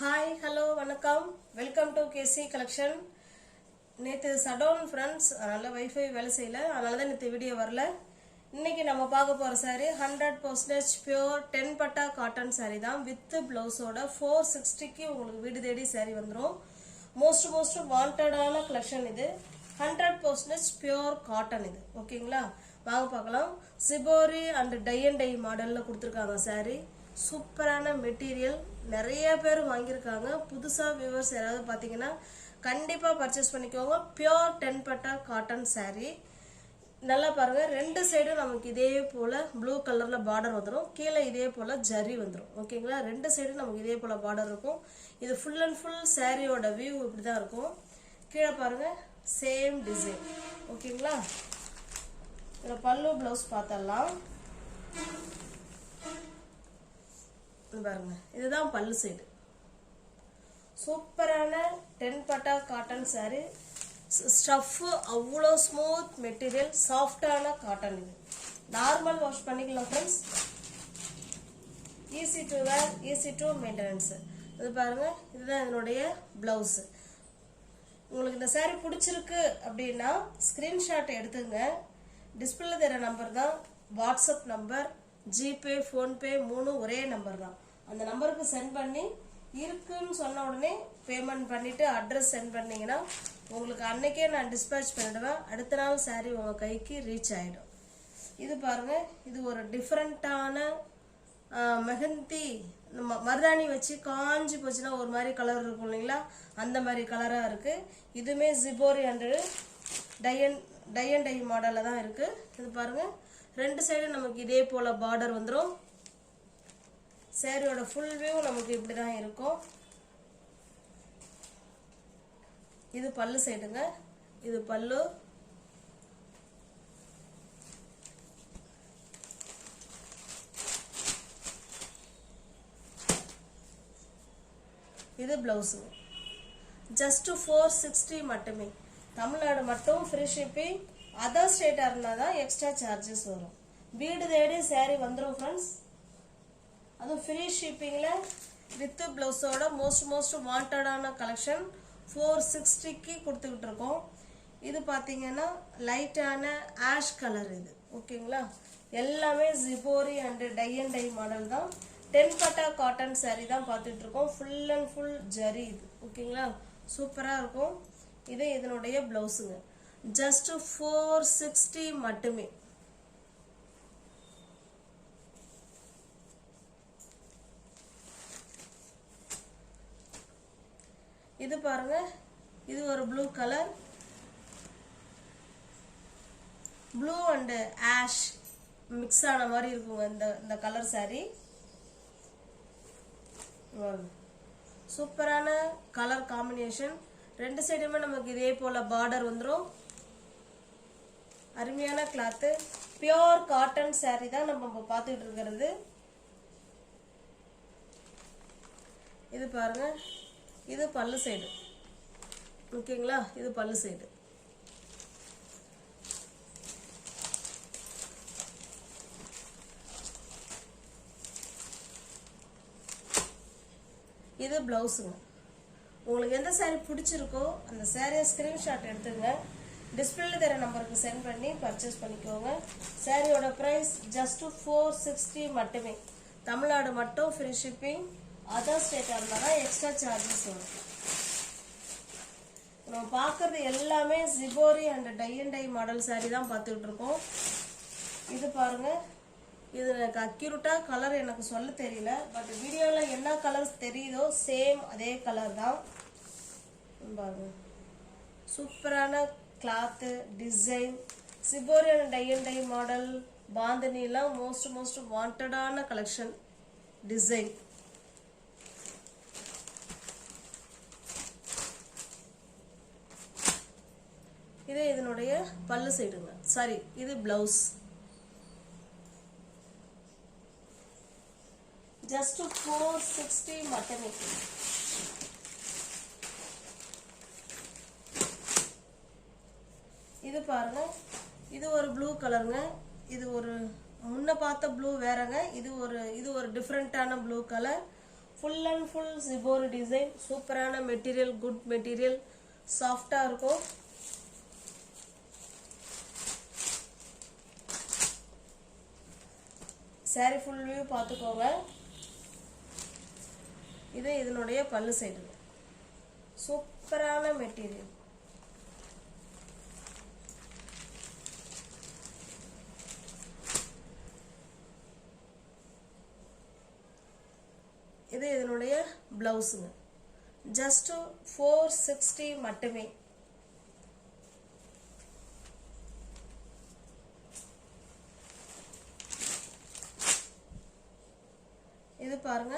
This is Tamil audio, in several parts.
ஹாய் ஹலோ வணக்கம் வெல்கம் டு கேசி கலெக்ஷன். நேற்று சடவுன் ஃப்ரெண்ட்ஸ், அதனால் வைஃபை வேலை செய்யலை, அதனால தான் நேற்று வீடியோ வரல. இன்னைக்கு நம்ம பார்க்க போகிற சாரீ 100% பியூர் 10 பட்டா காட்டன் சாரீ தான். வித் ப்ளவுஸோட 460க்கு உங்களுக்கு வீடு தேடி சாரீ வந்துடும். மோஸ்ட் வாண்டடான கலெக்ஷன் இது. 100% பியூர் காட்டன் இது. ஓகேங்களா, வாங்க பார்க்கலாம். Shibori and tie and dye மாடலில் கொடுத்துருக்காங்க சாரீ. சூப்பரான மெட்டீரியல், நிறைய பேர் வாங்கியிருக்காங்க. புதுசாக வியூவர்ஸ் யாராவது பார்த்தீங்கன்னா கண்டிப்பாக பர்ச்சேஸ் பண்ணிக்கோங்க. பியோர் 10 பட்டா காட்டன் சாரீ. நல்லா பாருங்க, ரெண்டு சைடும் நமக்கு இதே போல் ப்ளூ கலரில் பார்டர் வந்துடும். கீழே இதே போல் ஜரி வந்துடும். ஓகேங்களா, ரெண்டு சைடும் நமக்கு இதே போல் பார்டர் இருக்கும். இது ஃபுல் அண்ட் ஃபுல் சாரியோட வியூ இப்படி தான் இருக்கும். கீழே பாருங்க, சேம் டிசைன். ஓகேங்களா, இதில் பல்லு ப்ளவுஸ் பார்த்தலாம். பாருங்க, இதுதான் பல்லு சைடு. சூப்பரான 10 பட்டா காட்டன் சாரி. ஸ்டஃப் அவ்வளோ ஸ்மூத் மெட்டீரியல், சாஃப்டான காட்டன். இது நார்மல் வாஷ் பண்ணிக்கலாம் friends. Easy to wear, easy to maintenance. இது பாருங்க, இதுதான் இதனுடைய பிளவுஸ். உங்களுக்கு இந்த சாரி பிடிச்சிருக்கு அப்படின்னா ஸ்கிரீன்ஷாட் எடுத்துங்க. டிஸ்பிளேல தர நம்பர் தான் வாட்ஸ்அப் நம்பர். ஜிபே, ஃபோன்பே 3 ஒரே நம்பர் தான். அந்த நம்பருக்கு சென்ட் பண்ணி இருக்குன்னு சொன்ன உடனே பேமெண்ட் பண்ணிட்டு அட்ரஸ் சென்ட் பண்ணீங்கன்னா உங்களுக்கு அன்னைக்கே நான் டிஸ்பேச் பண்ணிடுவேன். அடுத்த நாள் சாரீ உங்கள் கைக்கு ரீச் ஆகிடும். இது பாருங்க, இது ஒரு டிஃப்ரெண்ட்டான மெஹந்தி மருதாணி வச்சு காஞ்சி போச்சுன்னா ஒரு மாதிரி கலர் இருக்கும் இல்லைங்களா, அந்த மாதிரி கலராக இருக்குது. இதுவுமே ஜிபோரி அண்டு டை அண்ட் டை மாடலில் தான் இருக்குது. இது பாருங்கள், ரெண்டு சைடும் நமக்கு இதே போல் பார்டர் வந்துடும். சாரியோட ஃபுல் வியூ நமக்கு இப்படி தான் இருக்கும். இது பல்லு சைடுங்க, இது பல்லு. இது பிளவுஸுங்க. ஜஸ்ட் 460 மட்டுமே. தமிழ்நாடு மட்டும் ஃப்ரீ ஷிப்பிங். அதர் ஸ்டேட்டாக இருந்தால் தான் எக்ஸ்ட்ரா சார்ஜஸ் வரும். வீடு தேடி சாரீ வந்துடும் ஃப்ரெண்ட்ஸ். அதுவும் ஃப்ரீ ஷிப்பிங்கில் வித் ப்ளவுஸோட மோஸ்ட் வாண்டடான கலெக்ஷன் 460க்கு கொடுத்துக்கிட்டு இருக்கோம். இது பார்த்தீங்கன்னா லைட்டான ஆஷ் கலர் இது. ஓகேங்களா, எல்லாமே shibori and tie and tie model தான். 10 பட்டா காட்டன் சாரீ தான் பார்த்துட்டு இருக்கோம். ஃபுல் அண்ட் ஃபுல் ஜரி இது. ஓகேங்களா, சூப்பராக இருக்கும். இது இதனுடைய ப்ளவுஸுங்க. ஜஸ்ட் 460 மட்டுமே. இது பாருங்க, இது ஒரு blue colour. Blue and ash mix ஆன மாதிரி இருக்குங்க இந்த கலர் சாரி. சூப்பரான கலர் காம்பினேஷன். ரெண்டு சைடுமே நமக்கு இதே போல பார்டர் வந்துடும். அருமையான கிளாத்து. பியோர் காட்டன் சாரி தான் நம்ம பார்த்துட்டு இருக்கிறது. இது பாருங்க, இது பல்லு சைடு. ஓகேங்களா, இது பல்லு சைடு. இது பிளவுஸுங்க. உங்களுக்கு எந்த சாரீ பிடிச்சிருக்கோ அந்த சாரியை ஸ்கிரீன்ஷாட் எடுத்துங்க. டிஸ்பிளேல தர நம்பருக்கு சென்ட் பண்ணி பர்ச்சேஸ் பண்ணிக்கோங்க. சாரியோட ப்ரைஸ் ஜஸ்ட் 460 மட்டுமே. தமிழ்நாடு மட்டும் ஃப்ரீ ஷிப்பிங். அதர் ஸ்டேட்டாக இருந்தால் தான் எக்ஸ்ட்ரா சார்ஜஸ் வரும். நம்ம பார்க்குறது எல்லாமே shibori and tie and tie model saree தான் பார்த்துக்கிட்டு இருக்கோம். இது பாருங்கள், இது எனக்கு அக்யூரேட்டாக கலர் எனக்கு சொல்ல தெரியல. பட் வீடியோவில் என்ன கலர்ஸ் தெரியுதோ சேம் அதே கலர் தான். பாருங்க, சூப்பரான cloth, design. Shibori and tie model பாந்தினிலாம் மோஸ்ட் வாண்டடான கலெக்ஷன். டிசைன் இது இதனுடைய பல்லு சைடுங்க. சாரி, இது பிளவுஸ். ஜஸ்ட் 460 மட்டுமே. இது பாருங்க, இது ஒரு ப்ளூ கலருங்க. இது ஒரு முன்ன பார்த்த ப்ளூ வேறங்க. இது ஒரு டிஃப்ரெண்டான blue colour. Full and full shibori design. சூப்பரான மெட்டீரியல், குட் மெட்டீரியல், சாஃப்டா இருக்கும். saree full view பார்த்துக்கோங்க. இது இதனுடைய பல்லு சைடு. சூப்பரான மெட்டீரியல். இது இதனுடைய பிளவுஸுங்க. ஜஸ்ட் 460 மட்டுமே. இது பாருங்க,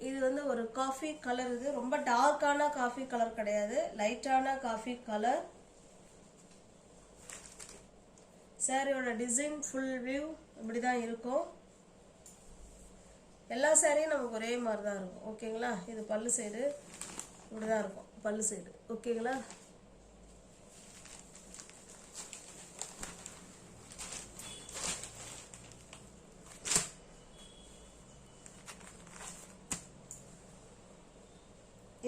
இது வந்து ஒரு காஃபி கலர். இது ரொம்ப டார்க்கான காஃபி கலர் கிடையாது, லைட்டான காஃபி கலர். சாரியோட டிசைன் ஃபுல் வியூ இப்படிதான் இருக்கும். எல்லா சாரியும் நமக்கு ஒரே மாதிரி தான் இருக்கும். ஓகேங்களா? இது பல்லு சைடு இப்படிதான் இருக்கும், பல்லு சைடு. ஓகேங்களா?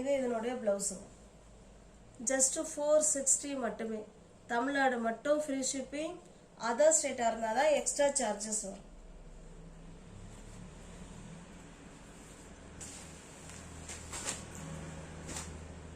இது இதனுடைய பிளவுஸுங்க. ஜஸ்ட் 460 மட்டுமே. தமிழ்நாடு மட்டும் ஃப்ரீ ஷிப்பிங். அதர் ஸ்டேட்டா இருந்தால் தான் எக்ஸ்ட்ரா சார்ஜஸ் வரும்.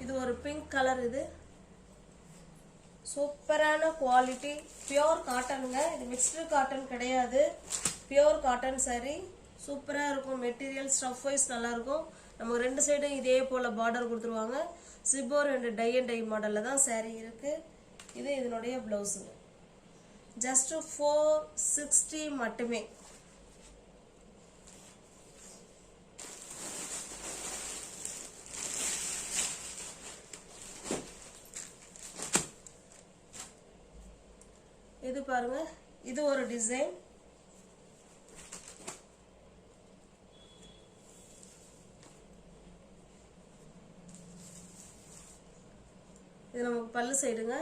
இது ஒரு பிங்க் கலர். இது சூப்பரான குவாலிட்டி, பியோர் காட்டனுங்க. இது மிக்ஸ்டு காட்டன் கிடையாது, பியோர் காட்டன் சாரி. சூப்பரா இருக்கும். மெட்டீரியல் ஸ்டஃப் வைஸ் நல்லா இருக்கும். நமக்கு ரெண்டு சைடும் இதே போல பார்டர் கொடுத்துருவாங்க. ஜிபோர் அண்ட் டை அண்ட் டை மாடல்ல தான் சாரி இருக்கு. இது இதனுடைய பிளவுஸுங்க. ஜஸ்ட் 460 மட்டுமே. இது பாருங்க, இது ஒரு டிசைன். இது நமக்கு பல்லு சைடுங்க.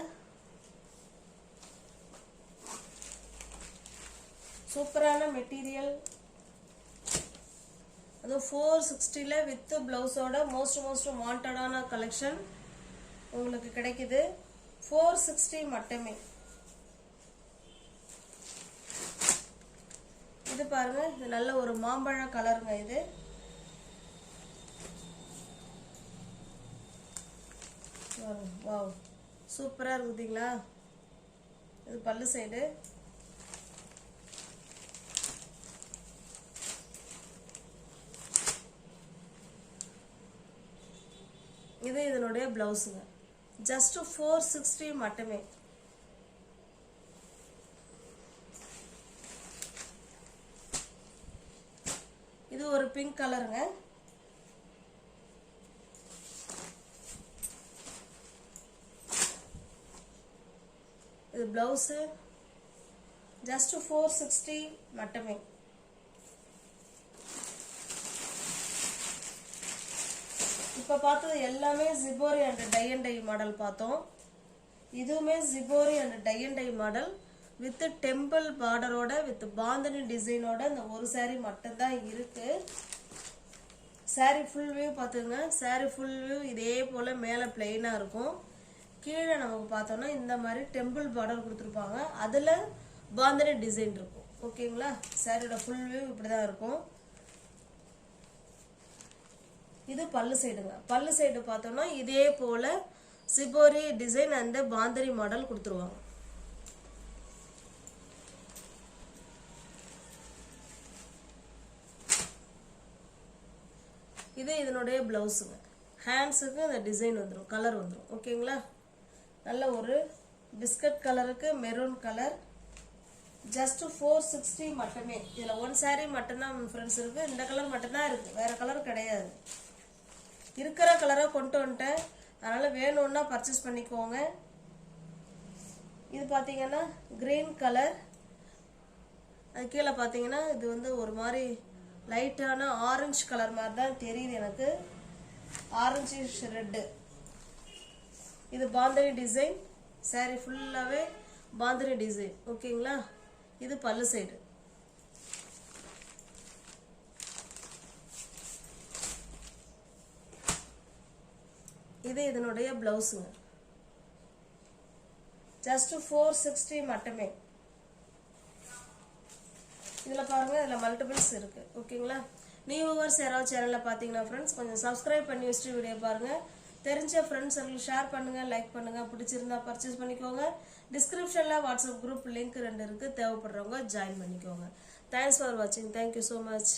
சூப்பரான மெட்டீரியல். அது 460ல வித் பிளவுஸோட மோஸ்ட் வாண்டடான கலெக்ஷன் உங்களுக்கு கிடைக்குது. 460 மட்டுமே. இது பாருங்க, இது நல்ல ஒரு மாம்பழ கலருங்க. இது வாவ், சூப்பரா இருக்குதுங்களா? இது பல்லு சைடு. இது இதனுடைய பிளவுஸுங்க. ஜஸ்ட் 460 மட்டுமே. இது ஒரு பிங்க் கலருங்க. இது பிளவுஸ். ஜஸ்ட் 460 மட்டுமே. இப்ப பார்த்தது எல்லாமே shibori and tie and tie model பார்த்தோம். இதுவுமே shibori and tie and tie model with temple பார்டரோட வித் பாந்தனி டிசைனோட இந்த ஒரு சாரி மட்டும் தான் இருக்கு. சாரி ஃபுல் வியூ பார்த்துங்க. சாரி ஃபுல் வியூ இதே போல மேலே பிளெயினா இருக்கும். கீழே நமக்கு பார்த்தோம்னா இந்த மாதிரி டெம்பிள் பார்டர் கொடுத்துருப்பாங்க, அதுல பாந்தனி டிசைன் இருக்கும். ஓகேங்களா? சாரியோட ஃபுல் வியூ இப்படிதான் இருக்கும். இது பல்லு சைடுங்க. பல்லு சைடு பார்த்தோம்னா இதே போல சிபோரி டிசைன் அந்த பாந்தனி மாடல் கொடுத்துருவாங்க. இது இதனுடைய பிளவுஸுங்க. ஹேண்ட்ஸுக்கு இந்த டிசைன் வந்துடும், கலர் வந்துடும். ஓகேங்களா? நல்ல ஒரு பிஸ்கட் கலருக்கு மெரூன் கலர். ஜஸ்ட் 460 மட்டுமே. இதுல ஒன் சாரி மட்டும்தான் ஃப்ரெண்ட்ஸ் இருக்கு. இந்த கலர் மட்டும்தான் இருக்கு, வேற கலர் கிடையாது. இருக்கிற கலரை கொண்டு வந்துட்டேன், அதனால வேணும்னா பர்ச்சேஸ் பண்ணிக்கோங்க. இது பாத்தீங்கன்னா கிரீன் கலர். அது கீழே பாத்தீங்கன்னா இது வந்து ஒரு மாதிரி லைட்டான ஆரஞ்சு கலர் மாதிரி தான் தெரியுது எனக்கு, ஆரஞ்சு ரெட்டு. இது பாந்தனி டிசைன். சாரி ஃபுல்லாவே பாந்தனி டிசைன். ஓகேங்களா? இது பல்லு சைடு. இது இதனுடைய பிளவுஸுங்க. ஜஸ்ட் 460 மட்டுமே. இதில் பாருங்க, இதில் மல்டிபிள்ஸ் இருக்கு. ஓகேங்களா? நியூ வியூவர்ஸ் யாராவது சேனலில் பார்த்தீங்கன்னா ஃப்ரெண்ட்ஸ் கொஞ்சம் சப்ஸ்கிரைப் பண்ணி வச்சுட்டு வீடியோ பாருங்க. தெரிஞ்ச ஃப்ரெண்ட்ஸ் ஷேர் பண்ணுங்க, லைக் பண்ணுங்க. பிடிச்சிருந்தா பர்ச்சேஸ் பண்ணிக்கோங்க. டிஸ்கிரிப்ஷனில் வாட்ஸ்அப் குரூப் லிங்க் 2 இருக்கு. தேவைப்படுறவங்க ஜாயின் பண்ணிக்கோங்க. தேங்க்ஸ் ஃபார் வாட்சிங். Thank you so much.